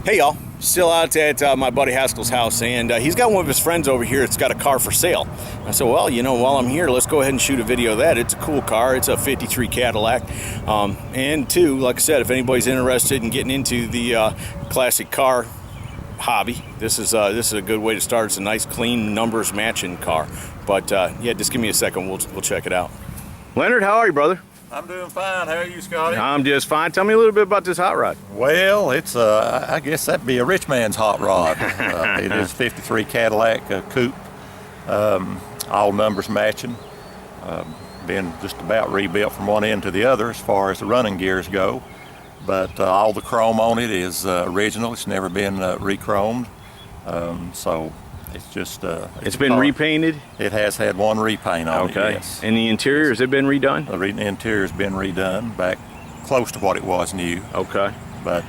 Hey y'all, still out at my buddy Haskell's house, and he's got one of his friends over here that's got a car for sale. I said, well, you know, while I'm here, let's go ahead and shoot a video of that. It's a cool car. It's a 53 Cadillac. And two, like I said, if anybody's interested in getting into the classic car hobby, this is a good way to start. It's a nice, clean, numbers matching car. But yeah, just give me a second. We'll check it out. Leonard, how are you, brother? I'm doing fine. How are you, Scotty? I'm just fine. Tell me a little bit about this hot rod. Well, it's I guess that'd be a rich man's hot rod. It is 53 Cadillac Coupe, all numbers matching. Been just about rebuilt from one end to the other as far as the running gears go. But all the chrome on it is original. It's never been re-chromed. So it's just it's been repainted? It has had one repaint on it, yes. And the interior, has it been redone? The interior's been redone back close to what it was new. Okay. But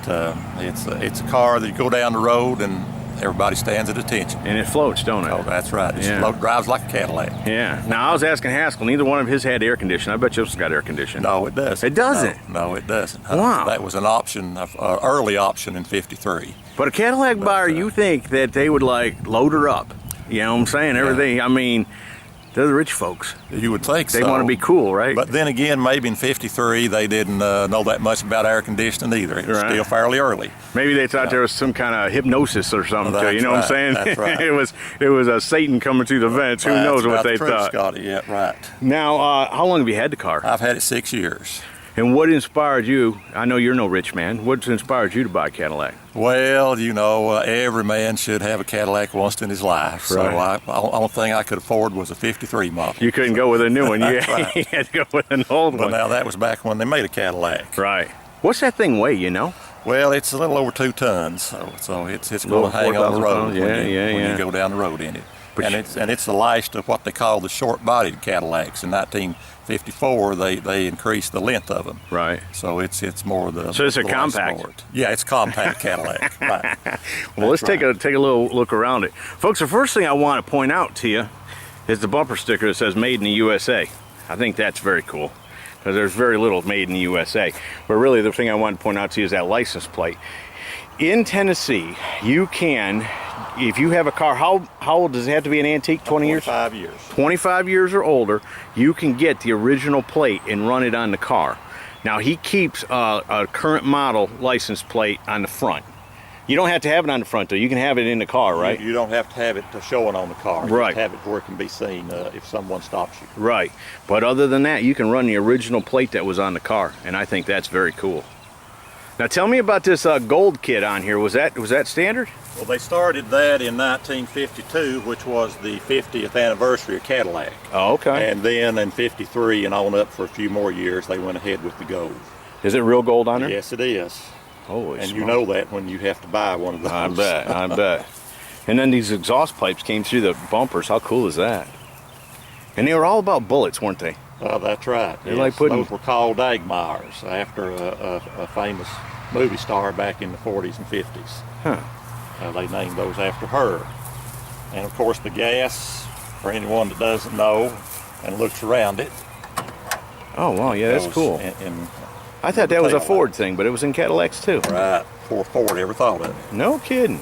it's a car that you go down the road and everybody stands at attention. And it floats, don't it? Oh, that's right. It drives like a Cadillac. Yeah. Now, I was asking Haskell, neither one of his had air conditioning. I bet yours got air conditioning. No, it doesn't. It doesn't? No, it doesn't. Wow. That was an option, an early option in 53. But a Cadillac buyer, you think that they would like load her up. You know what I'm saying? Everything, I mean, they're the rich folks. You would think so. They want to be cool, right? But then again, maybe in 53, they didn't know that much about air conditioning either. It was still fairly early. Maybe they thought there was some kind of hypnosis or something, well, you know what I'm saying? That's right. it was a Satan coming through the vents. Who knows what they thought? Scotty. Yeah, right. Now, how long have you had the car? I've had it 6 years. And what inspired you? I know you're no rich man. What's inspired you to buy a Cadillac? Well, you know, every man should have a Cadillac once in his life. Right. So the only thing I could afford was a 53 model. You couldn't go with a new one. Right. You had to go with an old one. But now that was back when they made a Cadillac. Right. What's that thing weigh, you know? Well, it's a little over 2 tons, so it's going to hang on the road when you go down the road in it. And it's the last of what they call the short-bodied Cadillacs. In 1954, they increased the length of them. Right. So it's more the. So it's a compact. Sport. Yeah, it's a compact Cadillac. Right. Well, let's take a little look around it, folks. The first thing I want to point out to you is the bumper sticker that says "Made in the USA." I think that's very cool because there's very little made in the USA. But really, the thing I want to point out to you is that license plate. In Tennessee, you can, if you have a car, how old does it have to be an antique? 20 years? 25 years. 25 years or older, you can get the original plate and run it on the car. Now, he keeps a current model license plate on the front. You don't have to have it on the front, though. You can have it in the car, right? You don't have to have it showing on the car. Right. You have it where it can be seen if someone stops you. Right. But other than that, you can run the original plate that was on the car, and I think that's very cool. Now tell me about this gold kit on here. Was that standard? Well, they started that in 1952, which was the 50th anniversary of Cadillac. Oh, okay. And then in 53 and on up for a few more years, they went ahead with the gold. Is it real gold on there? Yes, it is. Holy And smokes. you know that when you have to buy one of those. I bet. And then these exhaust pipes came through the bumpers. How cool is that? And they were all about bullets, weren't they? Oh, that's right. They're like putting... Those were called Dagmeyers after a famous movie star back in the 40s and 50s. Huh. They named those after her. And of course the gas, for anyone that doesn't know and looks around it. Oh, wow, yeah, that's cool. I thought that was a Ford thing, but it was in Cadillacs too. Right, before Ford ever thought of it. No kidding.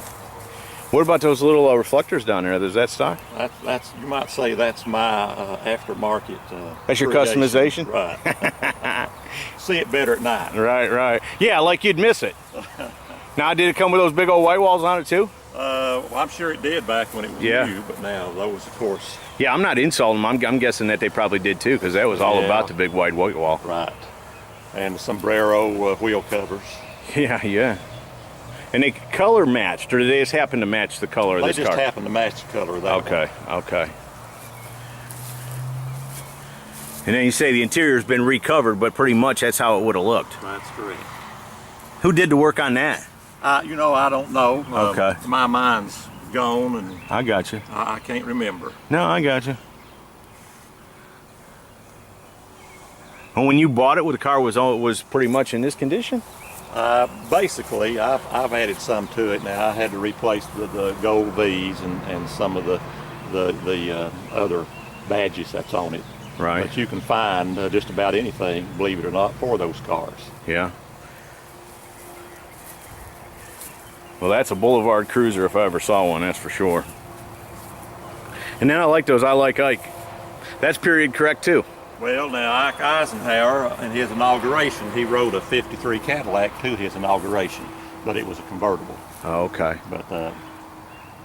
What about those little reflectors down there? Is that stock? That's you might say that's my aftermarket. That's your customization? Right. See it better at night. Right. Yeah, like you'd miss it. Now, did it come with those big old white walls on it too? Well, I'm sure it did back when it was new, but now those, of course. Yeah, I'm not insulting them. I'm guessing that they probably did too, because that was all about the big white wall. Right. And the sombrero wheel covers. Yeah. And they color matched, or did they just happen to match the color of this car? They just happen to match the color of that one. Okay. And then you say the interior's been recovered, but pretty much that's how it would have looked. That's correct. Who did the work on that? You know, I don't know. Okay. My mind's gone, and I got you. I can't remember. No, I got you. And when you bought it, the car was pretty much in this condition? Basically, I've added some to it now. I had to replace the gold V's and some of the other badges that's on it. Right. But you can find just about anything, believe it or not, for those cars. Yeah. Well, that's a Boulevard Cruiser if I ever saw one, that's for sure. And then I like those I Like Ike. That's period correct too. Well, now Ike Eisenhower, in his inauguration, he rode a '53 Cadillac to his inauguration, but it was a convertible. Oh, okay. But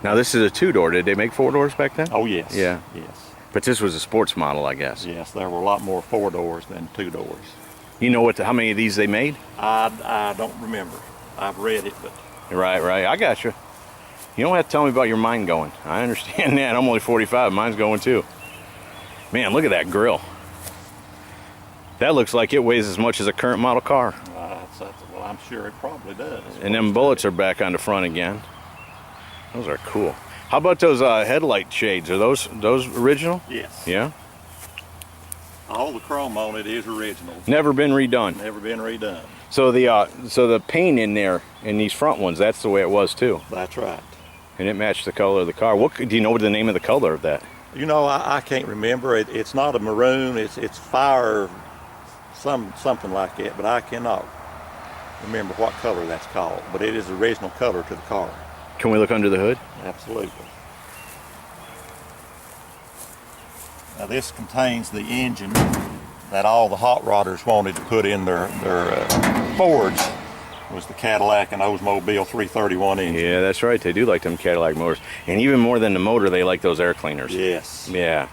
now this is a two-door. Did they make four doors back then? oh yes, Yeah. yes, But this was a sports model, I guess. yes. There were a lot more 4 doors than 2 doors. You know how many of these they made? I don't remember. I've read it, but Right, right. I got you. You don't have to tell me about your mind going. I understand that. I'm only 45. Mine's going too. Man, look at that grill. That looks like it weighs as much as a current model car. well, I'm sure it probably does. And them bullets are back on the front again. Those are cool. How about those headlight shades? Are those original? Yes. Yeah. All the chrome on it is original. Never been redone. Never been redone. So the paint in there in these front ones, that's the way it was too. That's right. And it matched the color of the car. What do you know what the name of the color of that? You know, I can't remember. It's not a maroon. It's fire, something like that. But I cannot remember what color that's called. But it is the original color to the car. Can we look under the hood? Absolutely. Now this contains the engine that all the hot rodders wanted to put in their Fords. Was the Cadillac and Oldsmobile 331 engine. Yeah, that's right. They do like them Cadillac motors. And even more than the motor, they like those air cleaners. Yes. Yeah.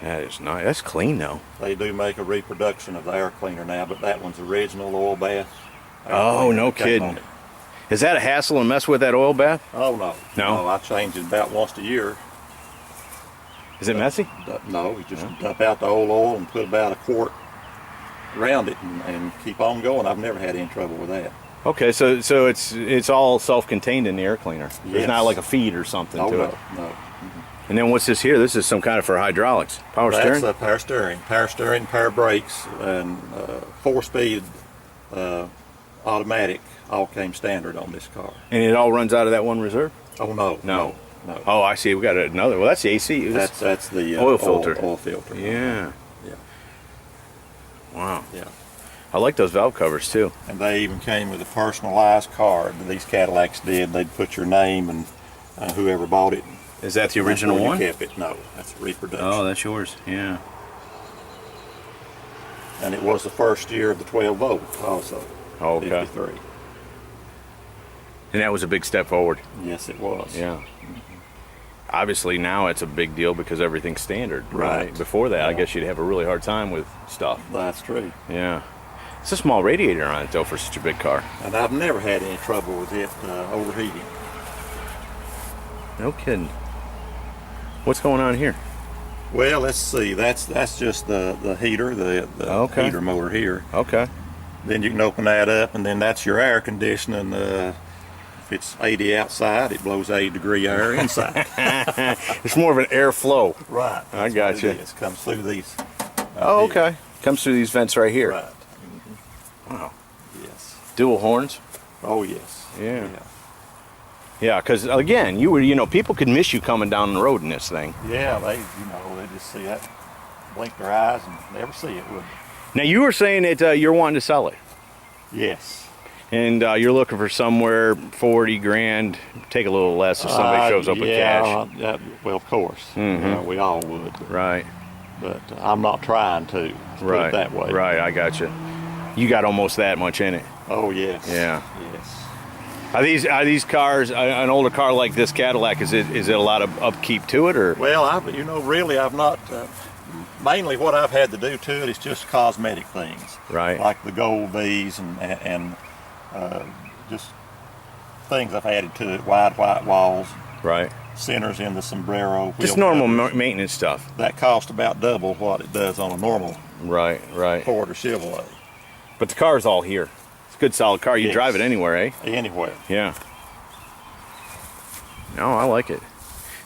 That is nice. That's clean though. They do make a reproduction of the air cleaner now, but that one's original oil bath. Oh, no kidding. Is that a hassle to mess with that oil bath? Oh no. No? I change it about once a year. Is it messy? No, you just dump out the old oil and put about a quart around it and keep on going. I've never had any trouble with that. Okay, so it's all self-contained in the air cleaner. There's Yes. not like a feed or something Oh to no, it. no. And then what's this here? This is some kind of for hydraulics. Power steering? That's power steering, power brakes, and 4-speed automatic all came standard on this car. And it all runs out of that one reserve? Oh no, No. no. Oh, I see. We got another. Well, that's the AC. That's the oil filter. Oil filter. Yeah. Yeah. Wow. Yeah. I like those valve covers too. And they even came with a personalized card. These Cadillacs did. They'd put your name and whoever bought it. Is that the original That's where one? you kept it. No, that's a reproduction. Oh, that's yours. Yeah. And it was the first year of the 12 volt also. Oh, okay. 53. And that was a big step forward. Yes, it was. Yeah. Obviously now it's a big deal because everything's standard. Right. Before that, I Yeah. guess you'd have a really hard time with stuff. That's true. Yeah. It's a small radiator on it though for such a big car. And I've never had any trouble with it overheating. No kidding. What's going on here? Well, let's see. That's just the heater, the Okay. heater motor here. Okay. Then you can open that up, and then that's your air conditioning. If it's 80 outside, it blows 80-degree air inside. It's more of an airflow. Right. I got you. It comes through these. Oh, okay. Comes through these vents right here. Right. Wow. Yes. Dual horns. Oh, yes. Yeah. Yeah, because again, people could miss you coming down the road in this thing. Yeah, they just see that, blink their eyes and never see it, would they? Now you were saying that you're wanting to sell it, Yes. and you're looking for somewhere 40 grand, take a little less if somebody shows up with cash. Well, of course. Mhm. We all would. Right. But I'm not trying to put it that way. Right, I got you. You got almost that much in it. Oh, yes. Yeah. Yes. Are these cars, an older car like this Cadillac, is it a lot of upkeep to it, or? Well, really, I've not. Mainly, what I've had to do to it is just cosmetic things, Right. like the gold V's and just things I've added to it. Wide white walls, Right. centers in the sombrero. Just wheel normal covers. maintenance stuff. That cost about double what it does on a normal Right, right. Ford or Chevrolet. But the car's all here. It's a good solid car. You Yes. drive it anywhere, eh? Anywhere. Yeah. No, I like it.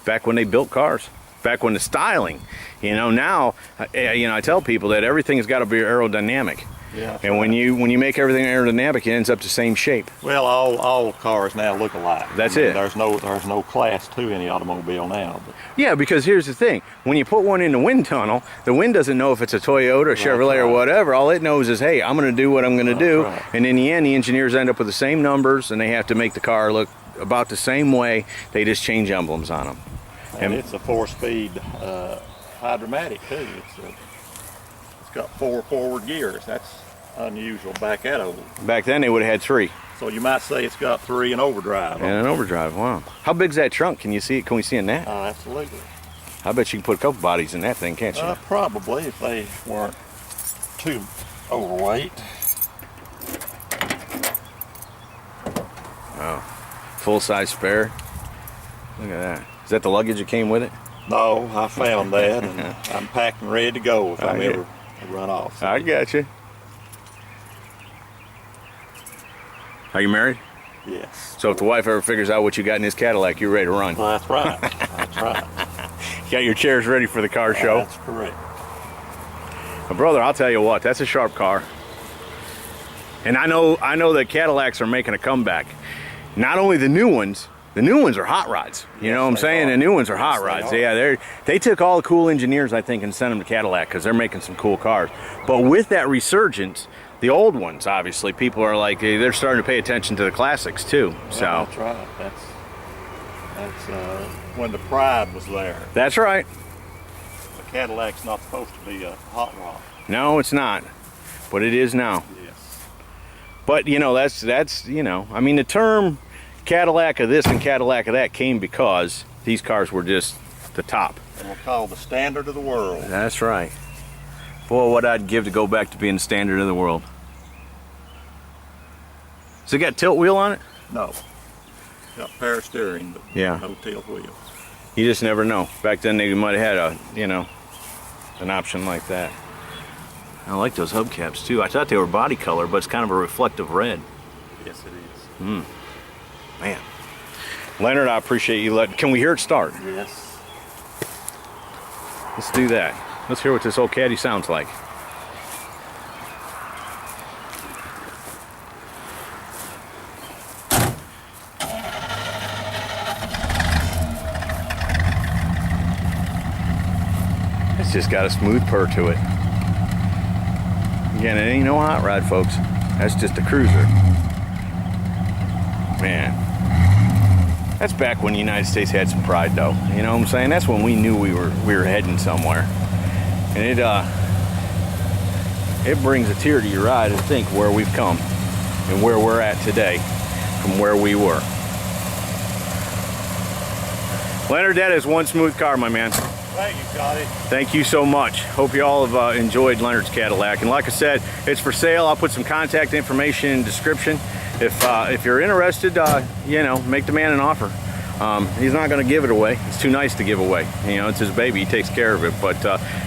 Back when they built cars. Back when the styling. Now, I tell people that everything's got to be aerodynamic. Yeah. And when you make everything aerodynamic, it ends up the same shape. Well, all cars now look alike. That's it. There's no class to any automobile now. But Yeah, because here's the thing. When you put one in the wind tunnel, the wind doesn't know if it's a Toyota or Chevrolet or whatever. All it knows is, hey, I'm going to do what I'm going to do. Right. And in the end, the engineers end up with the same numbers, and they have to make the car look about the same way. They just change emblems on them. And it's a 4-speed Hydromatic too. It's got 4 forward gears. That's unusual back that old. Back then, they would have had 3. So you might say it's got 3 in overdrive. And an overdrive, wow. How big's that trunk? Can you see it? Can we see in that? Absolutely. I bet you can put a couple bodies in that thing, can't you? Probably, if they weren't too overweight. Oh, full-size spare. Look at that. Is that the luggage that came with it? No, I found that, and I'm packed and ready to go if I ever run off. So. I got you. Are you married? Yes. So if the wife ever figures out what you got in this Cadillac, you're ready to run. Well, that's right. That's right. You got your chairs ready for the car show? That's correct. But brother, I'll tell you what, that's a sharp car. And I know that Cadillacs are making a comeback. Not only the new ones are hot rods. You know what I'm saying? The new ones are hot rods. Yeah, they took all the cool engineers, I think, and sent them to Cadillac because they're making some cool cars. But with that resurgence, the old ones, obviously, people are like, they're starting to pay attention to the classics too. So that's right. That's when the pride was there. that's right. The Cadillac's not supposed to be a hot rod. No, it's not, but it is now. Yes. But you know, that's you know, I mean, the term Cadillac of this and Cadillac of that came because these cars were just the top. And we're called the standard of the world. That's right. Boy, what I'd give to go back to being the standard of the world. Does it got a tilt wheel on it? No. Got power steering, but Yeah. no tilt wheel. You just never know. Back then they might have had an option like that. I like those hubcaps too. I thought they were body color, but it's kind of a reflective red. Yes, it is. Man. Leonard, I appreciate you can we hear it start? Yes. Let's do that. Let's hear what this old Caddy sounds like. It's just got a smooth purr to it. Again, it ain't no hot rod, folks. That's just a cruiser. Man. That's back when the United States had some pride, though. You know what I'm saying? That's when we knew we were heading somewhere. And it brings a tear to your eye to think where we've come and where we're at today from where we were. Leonard, that is one smooth car, my man. Thank you, Scotty. Thank you so much. Hope you all have enjoyed Leonard's Cadillac. And like I said, it's for sale. I'll put some contact information in the description. If you're interested, make the man an offer. He's not going to give it away. It's too nice to give away. You know, it's his baby. He takes care of it. But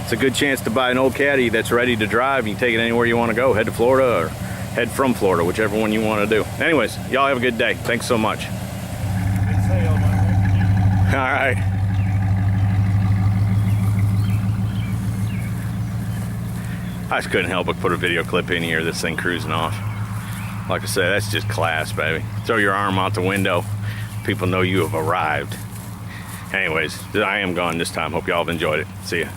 it's a good chance to buy an old Caddy that's ready to drive. You can take it anywhere you want to go. Head to Florida or head from Florida, whichever one you want to do. Anyways, y'all have a good day. Thanks so much. Good sale, man. All right. I just couldn't help but put a video clip in here of this thing cruising off. Like I said, that's just class, baby. Throw your arm out the window. People know you have arrived. Anyways, I am gone this time. Hope y'all have enjoyed it. See ya.